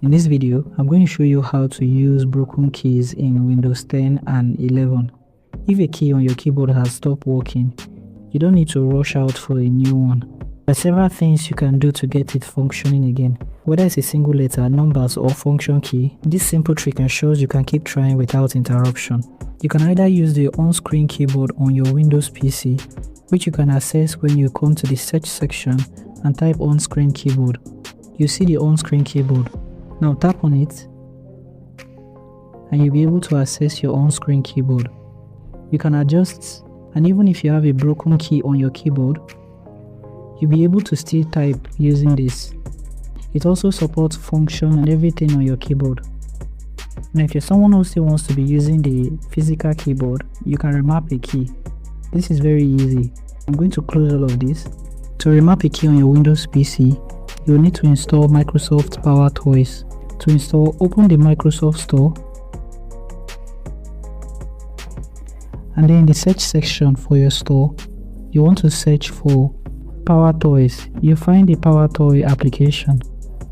In this video, I'm going to show you how to use broken keys in Windows 10 and 11. If a key on your keyboard has stopped working, you don't need to rush out for a new one. There are several things you can do to get it functioning again. Whether it's a single letter, numbers, or function key, this simple trick ensures you can keep trying without interruption. You can either use the on-screen keyboard on your Windows PC, which you can access when you come to the search section and type on-screen keyboard. You see the on-screen keyboard. Now tap on it and you'll be able to access your on-screen keyboard. You can adjust, and even if you have a broken key on your keyboard, you'll be able to still type using this. It also supports function and everything on your keyboard. Now if you're someone who still wants to be using the physical keyboard, you can remap a key. This is very easy. I'm going to close all of this. To remap a key on your Windows PC, you'll need to install Microsoft Power Toys. To install, open the Microsoft Store, and then in the search section for your store, you want to search for Power Toys. You find the Power Toy application.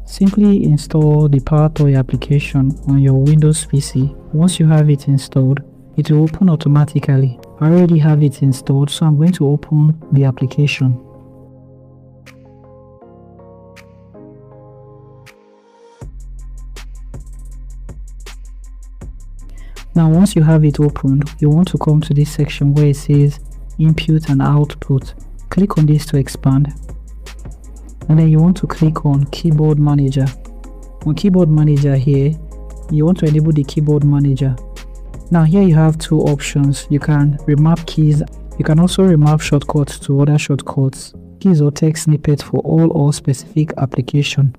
Simply install the Power Toy application on your Windows PC. Once you have it installed, it will open automatically. I already have it installed, so I'm going to open the application. Now once you have it opened, you want to come to this section where it says input and output. Click on this to expand, and then you want to click on keyboard manager. On keyboard manager here, you want to enable the keyboard manager. Now here you have two options. You can remap keys. You can also remap shortcuts to other shortcuts, keys or text snippets for all or specific application.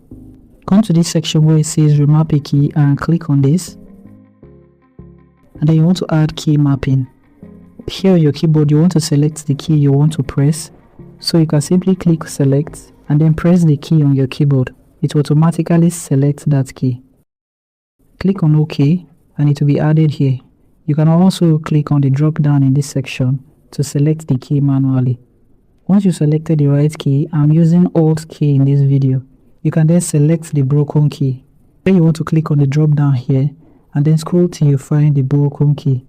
Come to this section where it says remap a key and click on this. And then you want to add key mapping. Here on your keyboard, you want to select the key you want to press. So you can simply click select and then press the key on your keyboard. It will automatically select that key. Click on OK and it will be added here. You can also click on the drop down in this section to select the key manually. Once you selected the right key, I'm using Alt key in this video. You can then select the broken key. Then you want to click on the drop down here and then scroll till you find the broken key.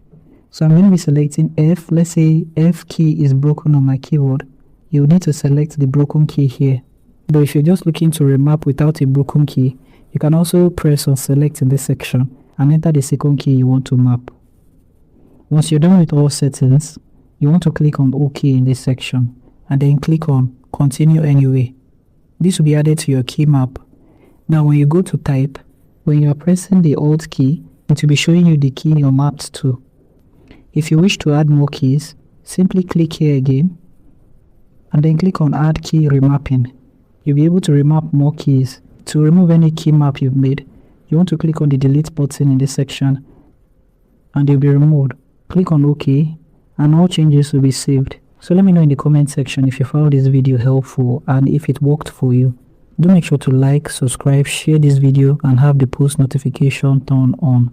So I'm going to be selecting F. Let's say F key is broken on my keyboard. You need to select the broken key here. But if you're just looking to remap without a broken key, you can also press on select in this section and enter the second key you want to map. Once you're done with all settings, you want to click on OK in this section and then click on continue anyway. This will be added to your key map. Now when you go to type, when you are pressing the Alt key, it will be showing you the key you're mapped to. If you wish to add more keys, simply click here again and then click on add key remapping. You'll be able to remap more keys. To remove any key map you've made, you want to click on the delete button in this section and they'll be removed. Click on OK and all changes will be saved. So let me know in the comment section if you found this video helpful and if it worked for you. Do make sure to like, subscribe, share this video and have the post notification turned on.